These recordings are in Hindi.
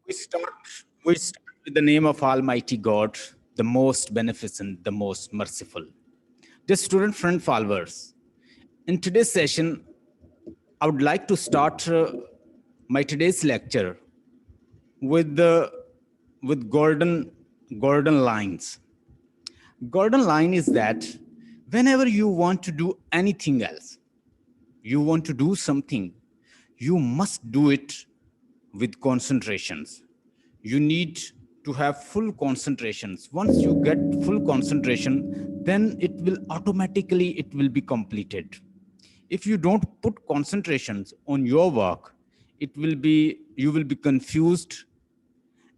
We start, we start with the name of Almighty God, the most beneficent, the most merciful. Dear student friend followers, in today's session, I would like to start my today's lecture with the with golden lines. Golden line is that whenever you want to do anything else, you want to do something, you must do it with concentrations. You need to have full concentrations. Once you get full concentration, then it will be completed. If you don't put concentrations on your work, you will be confused,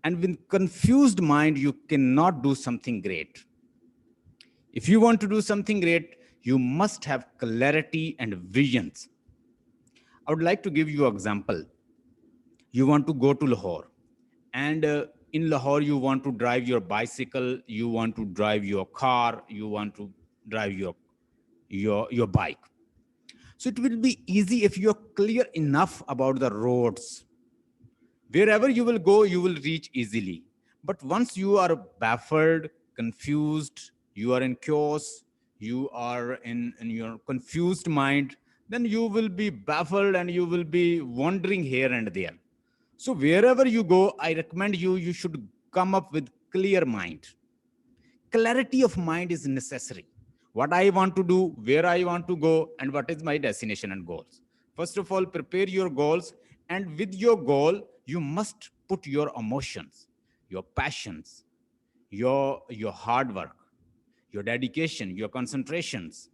and with confused mind you cannot do something great. If you want to do something great, you must have clarity and visions. I would like to give you an example. You want to go to Lahore, and in Lahore you want to drive your bicycle, you want to drive your car, you want to drive your bike. So it will be easy if you're clear enough about the roads. Wherever you will go, you will reach easily. But once you are baffled, confused, you are in chaos, you are in your confused mind, then you will be baffled and you will be wandering here and there. So wherever you go, I recommend you should come up with clear mind. Clarity of mind is necessary. What I want to do, where I want to go, and what is my destination and goals. First of all, prepare your goals, and with your goal, you must put your emotions, your passions, your hard work, your dedication, your concentrations.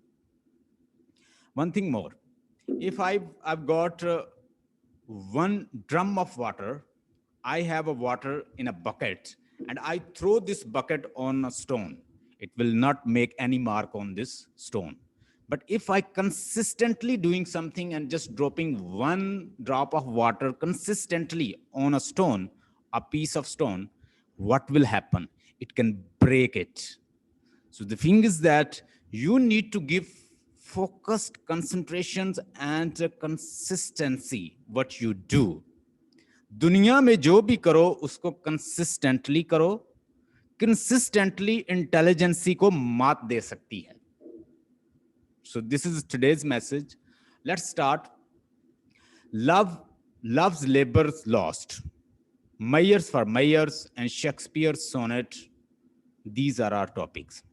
One thing more, if I've got one drum of water, I have a water in a bucket, and I throw this bucket on a stone. It will not make any mark on this stone. But if I consistently doing something and just dropping one drop of water consistently on a stone, a piece of stone, what will happen? It can break it. So the thing is that you need to give focused concentrations and consistency what you do. दुनिया में जो भी करो उसको कंसिस्टेंटली करो. कंसिस्टेंटली इंटेलिजेंसी को मात दे सकती है. So this is today's message. Let's start. Love's labors lost. Myers for Myers and Shakespeare's sonnet. These are our topics.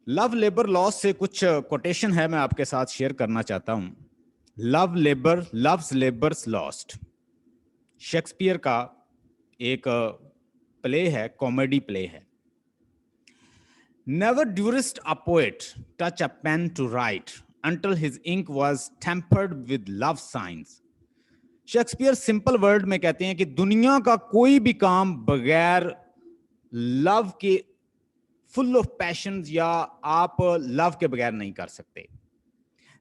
Love labour laws से कुछ कोटेशन है, मैं आपके साथ शेयर करना चाहता हूं. Loves labours lost. शेक्सपियर का एक प्ले है, कॉमेडी प्ले है. Never durst a poet touch a pen to write until his ink was tempered with love signs. Shakespeare simple word में कहते हैं कि दुनिया का कोई भी काम बगैर लव के, फुल ऑफ पैशन, या आप लव के बगैर नहीं कर सकते.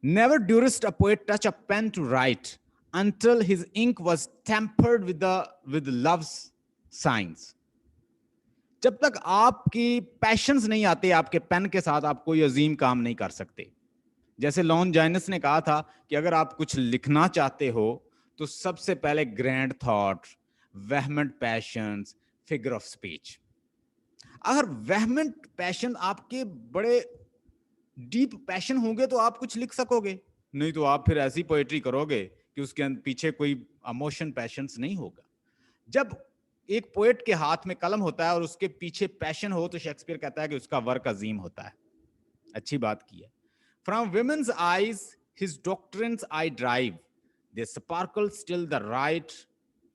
Never durst a poet touch a pen to write until his ink was tempered with love's signs. जब तक आपकी पैशंस नहीं आते आपके पेन के साथ, आप कोई अजीम काम नहीं कर सकते. जैसे लॉन्जाइनस ने कहा था कि अगर आप कुछ लिखना चाहते हो तो सबसे पहले grand thought, vehement patience, figure of speech. अगर वेहमेंट पैशन आपके बड़े डीप पैशन होंगे तो आप कुछ लिख सकोगे, नहीं तो आप फिर ऐसी पोएट्री करोगे कि उसके पीछे कोई इमोशन पैशंस नहीं होगा. जब एक पोएट के हाथ में कलम होता है और उसके पीछे पैशन हो तो शेक्सपियर कहता है कि उसका वर्क अजीम होता है. अच्छी बात की है. From women's eyes his doctrines I drive, they sparkle still the right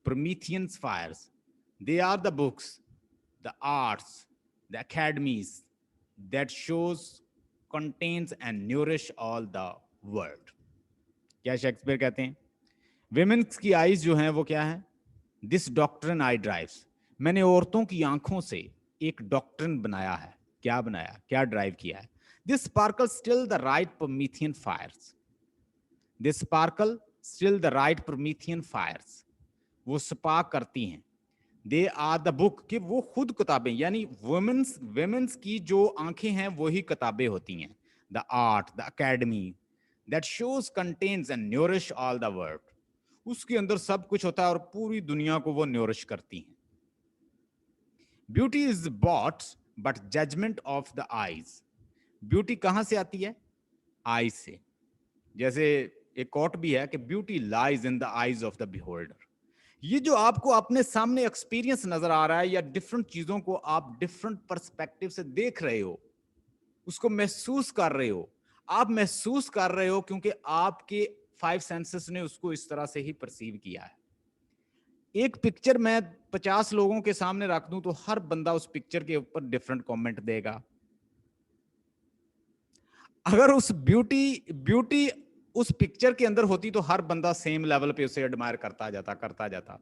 Promethean's fires. They are the books, the arts, the academies that shows, contains and nourish all the world. क्या शेक्सपियर कहते हैं? विमेन्स की आईज जो हैं वो क्या है? This doctrine I drives. मैंने औरतों की आंखों से एक डॉक्ट्रिन बनाया है. क्या बनाया, क्या ड्राइव किया है? This sparkle still the right Promethean fires. This sparkle still the right Promethean fires. वो स्पार्क करती हैं. दे आर द बुक, कि वो खुद किताबें, यानी वुमेन्स की जो आंखें हैं वो ही किताबें होती हैं. the art, the academy that shows, contains and nourish all the world. उसके अंदर सब कुछ होता है और पूरी दुनिया को वो nourish करती हैं. Beauty is bought, but judgment of the eyes. Beauty कहाँ से आती है? Eyes से. जैसे एक कोट भी है कि beauty lies in the eyes of the beholder. ये जो आपको अपने सामने एक्सपीरियंस नजर आ रहा है या डिफरेंट चीजों को आप डिफरेंट पर्सपेक्टिव से देख रहे हो, उसको महसूस कर रहे हो, आप महसूस कर रहे हो क्योंकि आपके 5 सेंसेस ने उसको इस तरह से ही परसीव किया है. एक पिक्चर मैं 50 लोगों के सामने रख दूं तो हर बंदा उस पिक्चर के ऊपर डिफरेंट कमेंट देगा. अगर उस ब्यूटी उस पिक्चर के अंदर होती तो हर बंदा सेम लेवल पे उसे एडमायर करता जाता.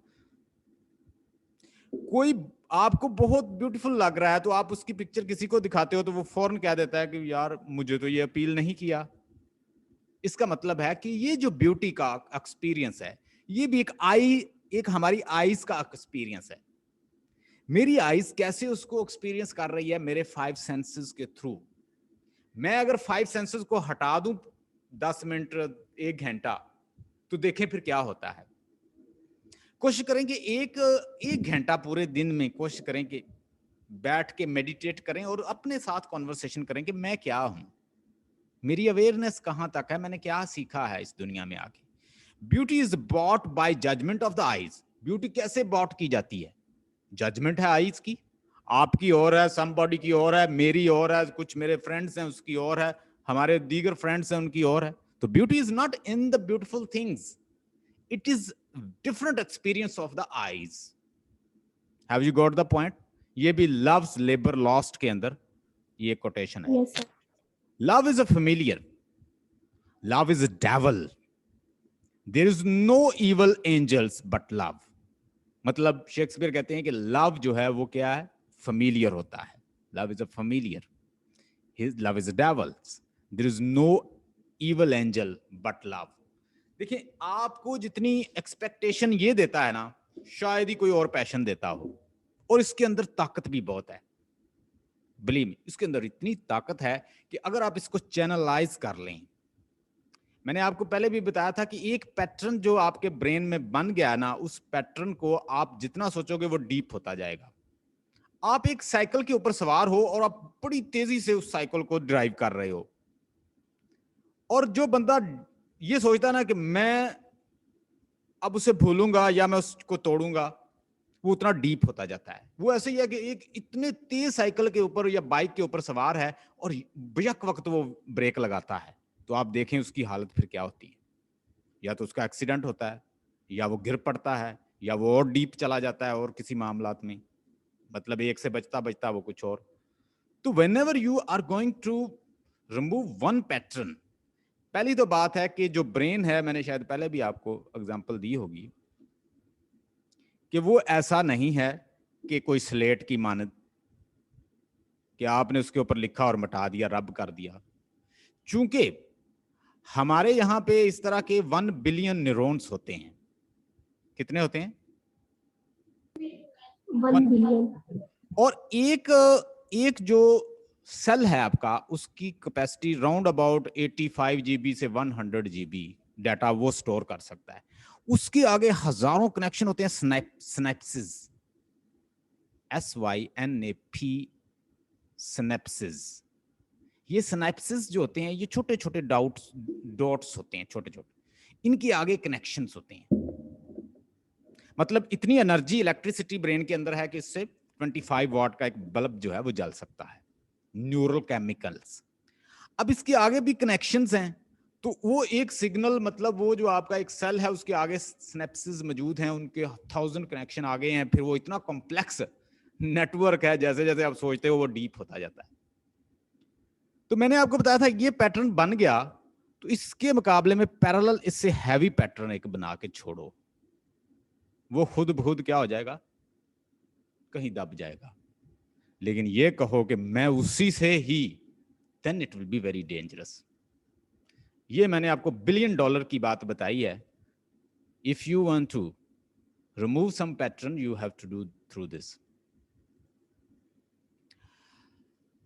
कोई आपको बहुत ब्यूटीफुल लग रहा है तो आप उसकी पिक्चर किसी को दिखाते हो तो वो फौरन कह देता है कि यार मुझे तो ये अपील नहीं किया. इसका मतलब है कि ये जो ब्यूटी का एक्सपीरियंस है ये भी एक हमारी आईज का एक्सपीरियंस है. मेरी आईज कैसे उसको एक्सपीरियंस कर रही है? मेरे 5 सेंसेस के थ्रू. मैं अगर 5 सेंसेस को हटा दूं 10 मिनट 1 घंटा तो देखें फिर क्या होता है. कोशिश करें कि एक घंटा पूरे दिन में कोशिश करें कि बैठ के मेडिटेट करें और अपने साथ कॉन्वर्सेशन करें कि मैं क्या हूं, मेरी अवेयरनेस कहां तक है, मैंने क्या सीखा है इस दुनिया में आके. Beauty is bought by judgment of the eyes. Beauty कैसे बॉट की जाती है? जजमेंट है आईज की, आपकी और है, समबॉडी की और है, मेरी और है, कुछ मेरे फ्रेंड्स हैं उसकी और है, हमारे दीगर फ्रेंड्स हैं उनकी और है. तो beauty is not in the beautiful things, it is different experience of the eyes. Have you got the point? ये भी love's labor lost के अंदर ये कोटेशन है. Yes, sir. Love is a familiar. Love is a devil. There is no evil angels but love. मतलब शेक्सपियर कहते हैं कि लव जो है वो क्या है? familiar होता है. Love is a familiar. His love is a devil. There is no evil angel but love. देखिए आपको जितनी एक्सपेक्टेशन ये देता है ना, शायद ही कोई और पैशन देता हो. और इसके अंदर ताकत भी बहुत है. बिलीव मी, इसके अंदर इतनी ताकत है कि अगर आप इसको चैनलाइज कर लें. मैंने आपको पहले भी बताया था कि एक पैटर्न जो आपके ब्रेन में बन गया ना, उस पैटर्न को आप जितना सोचोगे वो डीप होता जाएगा. आप एक साइकिल के ऊपर सवार हो और आप बड़ी तेजी से उस साइकिल को ड्राइव कर रहे हो, और जो बंदा ये सोचता ना कि मैं अब उसे भूलूंगा या मैं उसको तोड़ूंगा, वो उतना डीप होता जाता है. वो ऐसे ही है कि एक इतने तेज साइकिल के ऊपर या बाइक के ऊपर सवार है और बेशक वक्त वो ब्रेक लगाता है, तो आप देखें उसकी हालत फिर क्या होती है. या तो उसका एक्सीडेंट होता है, या वो गिर पड़ता है, या वो और डीप चला जाता है और किसी मामलात में, मतलब एक से बचता बचता वो कुछ और. तो whenever you are going to remove one pattern, पहली तो बात है कि जो ब्रेन है, मैंने शायद पहले भी आपको एग्जांपल दी होगी कि वो ऐसा नहीं है कि कोई स्लेट की मानद कि आपने उसके ऊपर लिखा और मिटा दिया, रब कर दिया. चूंकि हमारे यहां पे इस तरह के 1 बिलियन न्यूरॉन्स होते हैं. कितने होते हैं? 1 billion. और एक जो सेल है आपका, उसकी कैपेसिटी राउंड अबाउट 85 GB से 100 GB डाटा वो स्टोर कर सकता है. उसके आगे हजारों कनेक्शन होते हैं, स्नैप्सिस, SYNAP, सिनेप्सिस. ये सिनेप्सिस जो होते हैं ये छोटे छोटे डॉट्स होते हैं, छोटे छोटे. इनके आगे कनेक्शंस होते हैं. मतलब इतनी एनर्जी, इलेक्ट्रिसिटी ब्रेन के अंदर है कि इससे 25 वाट का एक बल्ब जो है वो जल सकता है. Neural chemicals. अब इसके आगे भी कनेक्शंस हैं, तो वो एक सिग्नल, मतलब वो जो आपका एक सेल है उसके आगे सिनेप्सिस मौजूद हैं, उनके 1000 कनेक्शन आगे हैं. फिर वो इतना कॉम्प्लेक्स नेटवर्क है, जैसे जैसे आप सोचते हो वो डीप होता जाता है. तो मैंने आपको बताया था ये पैटर्न बन गया, तो इसके मुकाबले में पैरेलल इससे हैवी पैटर्न एक बना के छोड़ो, वो खुद ब खुद क्या हो जाएगा? कहीं दब जाएगा. लेकिन ये कहो कि मैं उसी से ही, then it will be very dangerous. ये मैंने आपको $1 बिलियन की बात बताई है. If you want to remove some pattern, you have to do through this.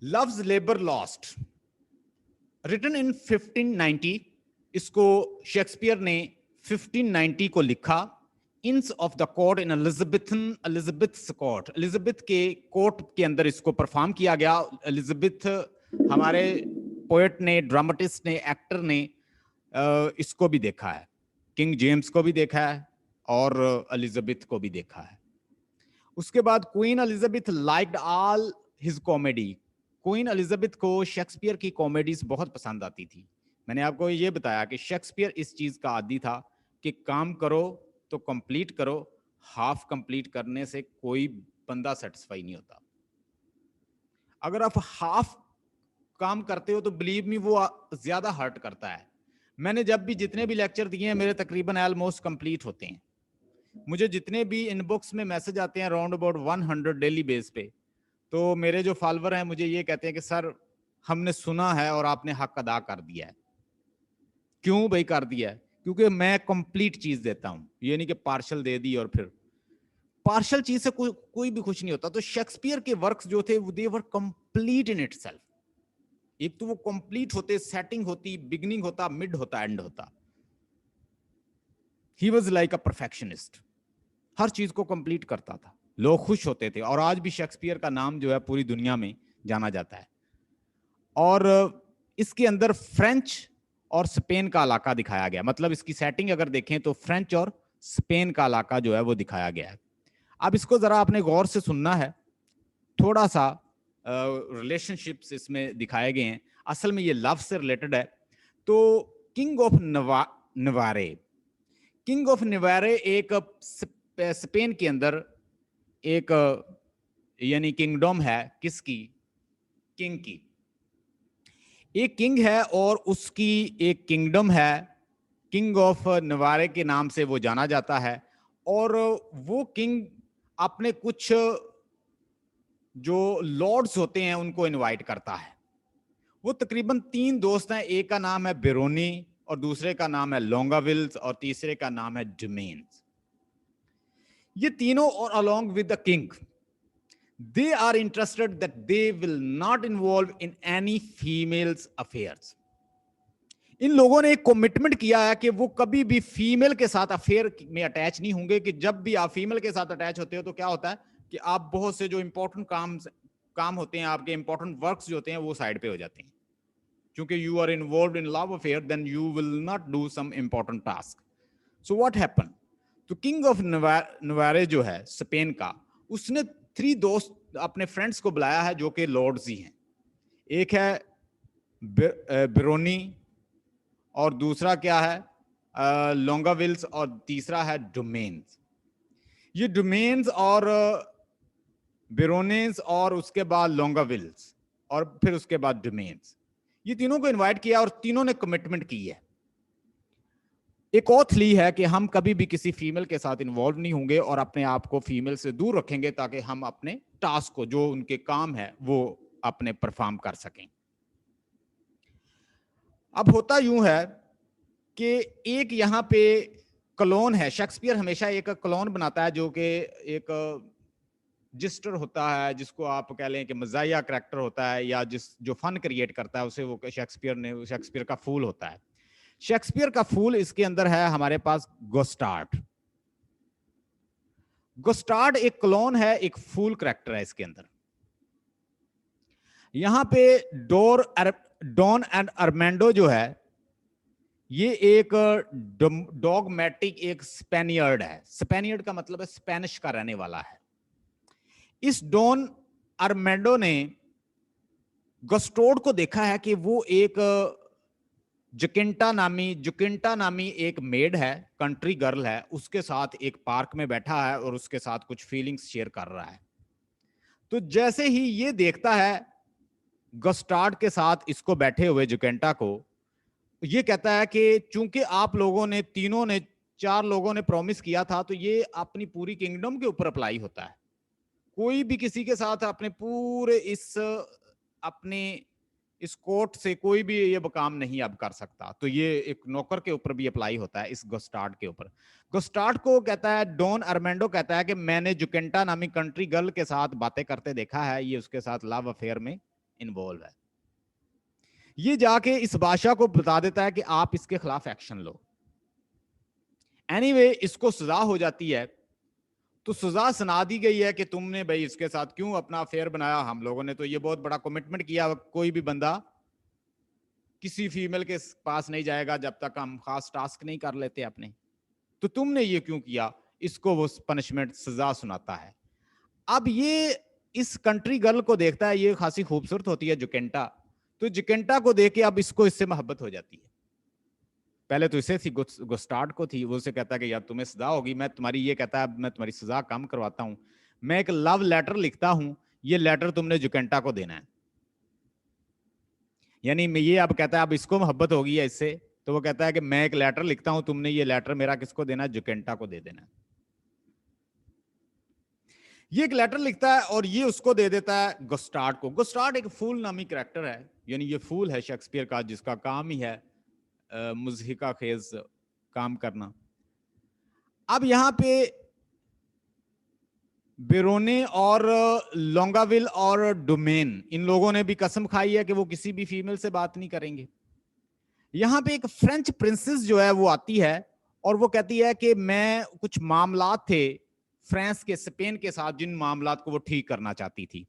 Love's labor lost. Written in 1590, इसको शेक्सपियर ने 1590 को लिखा। Inns of the court in Elizabeth court, Elizabeth के कोर्ट के अंदर इसको परफॉर्म किया गया। एलिजाबेथ, हमारे पोएट ने, ड्रामेटिस्ट ने, एक्टर ने इसको भी देखा है, किंग जेम्स को भी देखा है और एलिजाबेथ को भी देखा है। उसके बाद queen Elizabeth liked all his comedy. Queen Elizabeth को शेक्सपियर की कॉमेडीज बहुत पसंद आती थी। मैंने आपको ये बताया कि शेक्सपियर इस चीज का आदी था कि काम करो तो कंप्लीट करो, हाफ कंप्लीट करने से कोई बंदा सेटिस्फाई नहीं होता। अगर आप हाफ काम करते हो तो बिलीव मी वो ज्यादा हर्ट करता है। मैंने जब भी जितने भी लेक्चर दिए हैं मेरे तकरीबन ऑलमोस्ट कंप्लीट होते हैं। मुझे जितने भी इनबॉक्स में मैसेज आते हैं अराउंड अबाउट 100 डेली बेस पे, तो मेरे जो फॉलोवर हैं मुझे ये कहते हैं कि सर हमने सुना है और आपने हक अदा कर दिया है। क्यों भाई कर दिया है? क्योंकि मैं कंप्लीट चीज देता हूं, ये नहीं कि पार्शल दे दी और फिर पार्शल चीज से कोई भी खुश नहीं होता। तो शेक्सपियर के वर्क्स जो थे दे वर कंप्लीट इन इटसेल्फ। एक तो वो कंप्लीट होते, सेटिंग होती, बिगिनिंग होता, मिड होता, एंड होता। He was like a perfectionist, हर चीज को कंप्लीट करता था, लोग खुश होते थे। और आज भी शेक्सपियर का नाम जो है पूरी दुनिया में जाना जाता है। और इसके अंदर फ्रेंच और स्पेन का इलाका दिखाया गया, मतलब इसकी सेटिंग अगर देखें तो फ्रेंच और स्पेन का इलाका जो है वो दिखाया गया है। अब इसको जरा आपने गौर से सुनना है, थोड़ा सा रिलेशनशिप्स इसमें दिखाए गए हैं। असल में ये लव से रिलेटेड है। तो किंग ऑफ नवारे, किंग ऑफ नवारे एक स्पेन के अंदर एक यानी किंगडम है। किसकी? किंग की। एक किंग है और उसकी एक किंगडम है, किंग ऑफ नवारे के नाम से वो जाना जाता है। और वो किंग अपने कुछ जो लॉर्ड्स होते हैं उनको इनवाइट करता है। वो तकरीबन 3 दोस्त हैं, एक का नाम है बेरोनी और दूसरे का नाम है लोंगाविल्स और तीसरे का नाम है डुमेन्स। ये तीनों और along with the king, they are interested that they will not involve in any females affairs. इन लोगों ने एक कमिटमेंट किया है कि वो कभी भी फीमेल के साथ अफेयर में अटैच नहीं होंगे। कि जब भी आप फीमेल के साथ अटैच होते हो तो क्या होता है कि आप बहुत से जो इंपॉर्टेंट काम होते हैं, आपके इंपॉर्टेंट वर्क्स जो होते हैं वो साइड पे हो जाते हैं। क्योंकि you are involve in love affair, then you will not do some important task. So what happen, तो किंग ऑफ नवारे जो है स्पेन का, उसने 3 दोस्त अपने फ्रेंड्स को बुलाया है जो कि लॉर्ड्स ही हैं। एक है बेरोनी और दूसरा क्या है लोंगाविल्स और तीसरा है डोमेन्स। ये डोमेन्स और बेरोनेस और उसके बाद लोंगाविल्स और फिर उसके बाद डोमेन्स, ये तीनों को इनवाइट किया और तीनों ने कमिटमेंट की है। एक ओथ ली है कि हम कभी भी किसी फीमेल के साथ इन्वॉल्व नहीं होंगे और अपने आप को फीमेल से दूर रखेंगे ताकि हम अपने टास्क को, जो उनके काम है, वो अपने परफॉर्म कर सकें। अब होता यूं है कि एक यहां पे क्लोन है। शेक्सपियर हमेशा एक क्लोन बनाता है जो कि एक जिस्टर होता है, जिसको आप कह लें कि मजाया करैक्टर होता है, या जो फन क्रिएट करता है उसे वो शेक्सपियर का फूल होता है। शेक्सपियर का फूल इसके अंदर है हमारे पास गोस्टार्ड। गोस्टार्ड एक क्लोन है, एक फूल करैक्टर है इसके अंदर। यहां पे डॉन एंड अर्मेंडो जो है ये एक डॉगमेटिक एक स्पेनियर्ड है। स्पेनियर्ड का मतलब है स्पेनिश का रहने वाला है। इस डॉन अर्मेंडो ने गोस्टोर्ड को देखा है कि वो एक जुकिंटा नामी एक मेड है, कंट्री गर्ल है, उसके साथ एक पार्क में बैठा है और उसके साथ कुछ फीलिंग्स शेयर कर रहा है। तो जैसे ही ये देखता है गोस्टार्ड के साथ इसको बैठे हुए जुकिंटा को, ये कहता है कि चूंकि आप लोगों ने, तीनों ने, 4 लोगों ने प्रॉमिस किया था, तो ये अपनी पूरी किंगडम के ऊपर अप्लाई होता है। कोई भी किसी के साथ अपने पूरे अपने इस कोर्ट से कोई भी ये काम नहीं अब कर सकता। तो ये एक नौकर के ऊपर भी अप्लाई होता है, इस गोस्टार्ड के ऊपर। गोस्टार्ड को कहता है, डॉन अर्मेंडो कहता है कि मैंने जुकेंटा नामी कंट्री गर्ल के साथ बातें करते देखा है, ये उसके साथ लव अफेयर में इन्वॉल्व है। ये जाके इस बादशाह को बता देता है कि आप इसके खिलाफ एक्शन लो। एनीवे, इसको सजा हो जाती है। तो सजा सुना दी गई है कि तुमने भाई इसके साथ क्यों अपना अफेयर बनाया। हम लोगों ने तो ये बहुत बड़ा कमिटमेंट किया, कोई भी बंदा किसी फीमेल के पास नहीं जाएगा जब तक हम खास टास्क नहीं कर लेते अपने, तो तुमने ये क्यों किया। इसको वो पनिशमेंट, सजा सुनाता है। अब ये इस कंट्री गर्ल को देखता है, ये खासी खूबसूरत होती है जुकेंटा। तो जुकेंटा को देख के अब इसको इससे मोहब्बत हो जाती है। पहले तो इसे थी, गुस्टार्ड को थी। वो उसे कहता है कि यार तुम्हें सजा होगी, मैं तुम्हारी, ये कहता है मैं तुम्हारी सजा कम करवाता हूं, मैं एक लव लेटर लिखता हूं, ये लेटर तुमने जुकेंटा को देना है। यानी ये अब कहता है, अब इसको मोहब्बत होगी है इससे, तो वो कहता है कि मैं एक लेटर लिखता हूं, तुमने ये लेटर मेरा किसको देना है, जुकेंटा को दे देना है। ये एक लेटर लिखता है और ये उसको दे देता है गुस्टार्ड को। गुस्टार्ड एक फूल नामी कैरेक्टर है, यानी ये फूल है शेक्सपियर का, जिसका काम ही है मुज़हिका खेज काम करना। अब यहां पे बेरोने और लोंगाविल और डोमेन, इन लोगों ने भी कसम खाई है कि वो किसी भी फीमेल से बात नहीं करेंगे। यहां पे एक फ्रेंच प्रिंसेस जो है वो आती है और वो कहती है कि मैं, कुछ मामलात थे फ्रांस के, स्पेन के साथ, जिन मामलात को वो ठीक करना चाहती थी।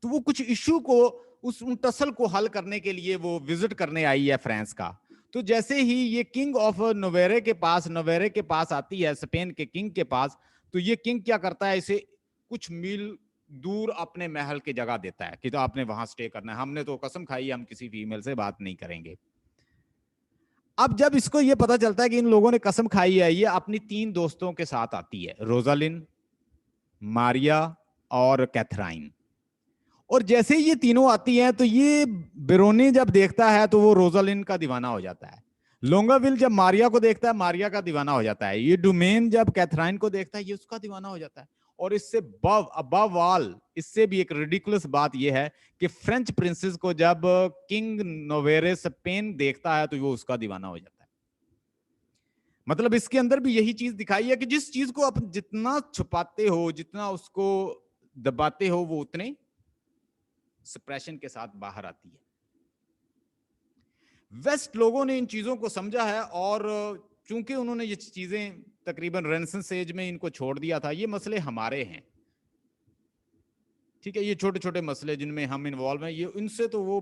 तो वो कुछ इश्यू को, उस उन टसल को हल करने के लिए वो विजिट करने आई है फ्रांस का। तो जैसे ही ये किंग ऑफ नवेरे के पास आती है, स्पेन के किंग के पास, तो ये किंग क्या करता है, इसे कुछ मील दूर अपने महल की जगह देता है कि तो आपने वहां स्टे करना है, हमने तो कसम खाई है हम किसी फीमेल से बात नहीं करेंगे। अब जब इसको ये पता चलता है कि इन लोगों ने कसम खाई है, ये अपनी 3 दोस्तों के साथ आती है, रोजालिन, मारिया और कैथराइन। और जैसे ये तीनों आती हैं तो ये बेरोनी जब देखता है तो वो रोजालिन का दीवाना हो जाता है। लोंगाविल जब मारिया को देखता है, मारिया का दीवाना हो जाता है। ये डोमेन जब कैथराइन को देखता है, ये उसका दीवाना हो जाता है। और इससे अबव ऑल, इससे भी एक रिडिकुलस बात यह है कि फ्रेंच प्रिंसेस को जब किंग नोवेरे स्पेन देखता है तो वो उसका दीवाना हो जाता है। मतलब इसके अंदर भी यही चीज दिखाई है कि जिस चीज को आप जितना छुपाते हो, जितना उसको दबाते हो, वो उतने सप्रेशन के साथ बाहर आती है। वेस्ट लोगों ने इन चीजों को समझा है और चूंकि उन्होंने ये चीजें तकरीबन रेनेसांस एज में इनको छोड़ दिया था, ये मसले हमारे हैं, ठीक है, ये छोटे छोटे मसले जिनमें हम इन्वॉल्व हैं, ये इनसे तो वो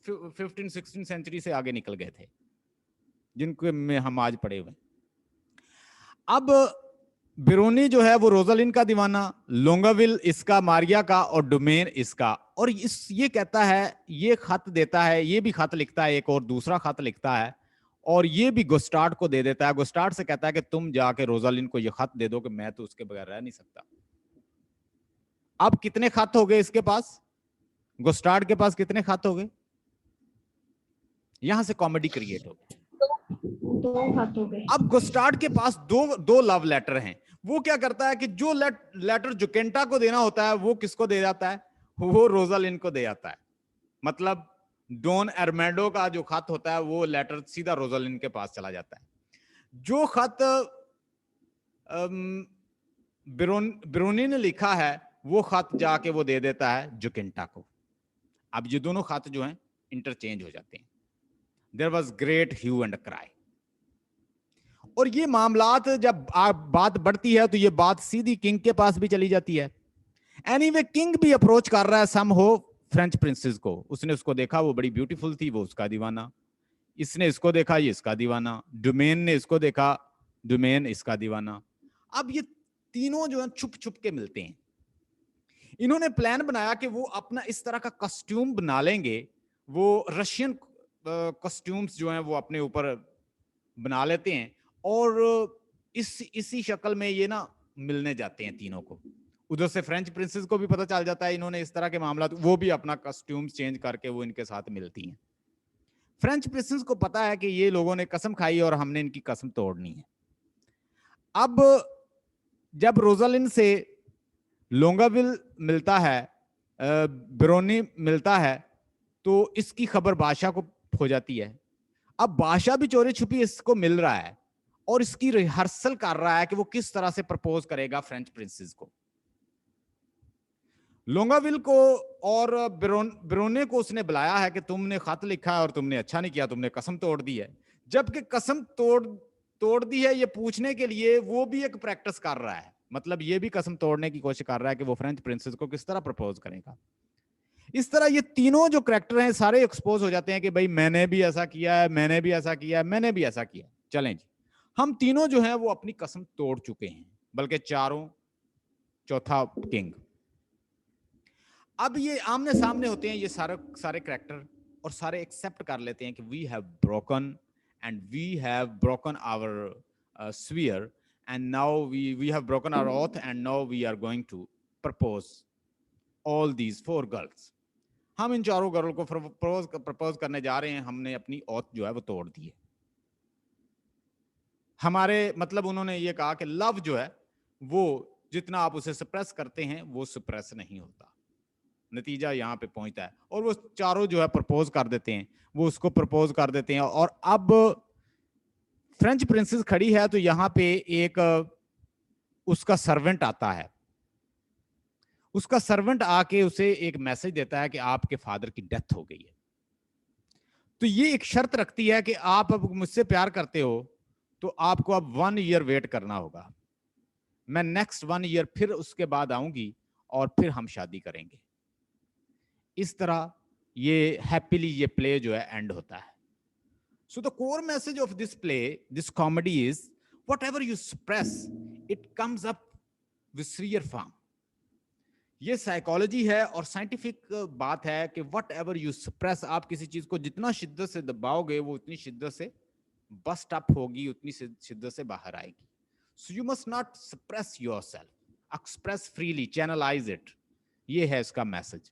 15-16 सेंचुरी से आगे निकल गए थे, जिनके में हम आज पड़े हुए। अब बेरोनी जो है वो रोजालिन का दीवाना, लोंगाविल इसका, मारिया का, और डोमेन इसका। और ये कहता है, ये खत देता है, ये भी खत लिखता है, एक और दूसरा खत लिखता है और ये भी गुस्टार्ड को दे देता है। गुस्टार्ड से कहता है कि तुम जाके रोजालिन को ये खत दे दो कि मैं तो उसके बगैर रह नहीं सकता। अब कितने खत हो गए इसके पास, गुस्टार्ड के पास कितने खत हो गए, यहां से कॉमेडी क्रिएट हो गई। 2 खत हो गए। अब गुस्टार्ड के पास दो लव लेटर हैं। वो क्या करता है कि जो लेटर जुकेंटा को देना होता है वो किसको दे जाता है, वो रोजालिन को दे जाता है। मतलब डॉन एर्मेंडो का जो खत होता है वो लेटर सीधा रोजालिन के पास चला जाता है। जो खत ब्रोनी ने लिखा है वो खत जाके वो दे देता है जुकेंटा को। अब ये दोनों खत जो हैं इंटरचेंज हो जाते हैं। There was great hue and cry. और ये मामलात जब बात बढ़ती है तो ये बात सीधी किंग के पास भी चली जाती है। एनीवे, किंग भी अप्रोच कर रहा है सम हो फ्रेंच प्रिंसेस को। उसने उसको देखा, वो बड़ी ब्यूटीफुल थी, वो उसका दीवाना। इसने इसको देखा, ये इसका दीवाना। डोमेन ने इसको देखा, डोमेन इसका दीवाना। अब ये तीनों जो है छुप छुप के मिलते हैं। इन्होंने प्लान बनाया कि वो अपना इस तरह का कॉस्ट्यूम बना लेंगे, वो रशियन कॉस्ट्यूम्स जो हैं वो अपने ऊपर बना लेते हैं और इसी शक्ल में ये ना मिलने जाते हैं तीनों को। उधर से फ्रेंच प्रिंसेस को भी पता चल जाता है इन्होंने इस तरह के मामला, वो भी अपना कॉस्ट्यूम चेंज करके वो इनके साथ मिलती हैं। फ्रेंच प्रिंसेस को पता है कि ये लोगों ने कसम खाई और हमने इनकी कसम तोड़नी है। अब जब रोजालिन से लोंगाविल मिलता है, ब्रोनी मिलता है, तो इसकी खबर बादशाह को हो जाती है। अब बादशाह भी चोरी छुपी इसको मिल रहा है और इसकी रिहर्सल कर रहा है कि वो किस तरह से प्रपोज करेगा फ्रेंच प्रिंसेस को। लोंगाविल को और बिरोने को उसने बुलाया है कि तुमने खत लिखा है और तुमने अच्छा नहीं किया, तुमने कसम तोड़ दी है। जबकि कसम तोड़ दी है ये पूछने के लिए वो भी एक प्रैक्टिस कर रहा है, मतलब ये भी कसम तोड़ने की कोशिश कर रहा है कि वो फ्रेंच प्रिंसेस को किस तरह प्रपोज करेगा। इस तरह ये तीनों जो करेक्टर हैं सारे एक्सपोज हो जाते हैं कि भाई मैंने भी ऐसा किया है, मैंने भी ऐसा किया है, मैंने भी ऐसा किया। चलें जी, हम तीनों जो हैं वो अपनी कसम तोड़ चुके हैं, बल्कि चारों, चौथा किंग। अब ये आमने सामने होते हैं ये सारे करेक्टर, और सारे एक्सेप्ट कर लेते हैं कि we have broken and we have broken our sphere and now we have broken our oath and now we are going to propose all these 4 girls. हम इन चारों गर्ल को प्रपोज करने जा रहे हैं, हमने अपनी ओथ जो है वो तोड़ दी है। हमारे मतलब उन्होंने ये कहा कि लव जो है वो जितना आप उसे सप्रेस करते हैं वो सप्रेस नहीं होता। नतीजा यहाँ पे पहुंचता है और वो चारों जो है प्रपोज कर देते हैं, वो उसको प्रपोज कर देते हैं। और अब फ्रेंच प्रिंसेस खड़ी है तो यहाँ पे एक उसका सर्वेंट आता है। उसका सर्वेंट आके उसे एक मैसेज देता है कि आपके फादर की डेथ हो गई है। तो ये एक शर्त रखती है कि आप अब मुझसे प्यार करते हो तो आपको अब 1 ईयर वेट करना होगा। मैं नेक्स्ट 1 ईयर फिर उसके बाद आऊंगी और फिर हम शादी करेंगे। इस तरह ये हैप्पीली ये प्ले जो है एंड होता है। So the core message of this play, this comedy is whatever you suppress it comes up with sheer form. ये साइकोलॉजी है और साइंटिफिक बात है कि वट एवर यू सप्रेस, आप किसी चीज को जितना शिद्दत से दबाओगे वो उतनी शिद्दत से बस्ट अप होगी, उतनी शिद्दत से बाहर आएगी। So you must not suppress yourself, express freely, channelize it. ये है इसका मैसेज।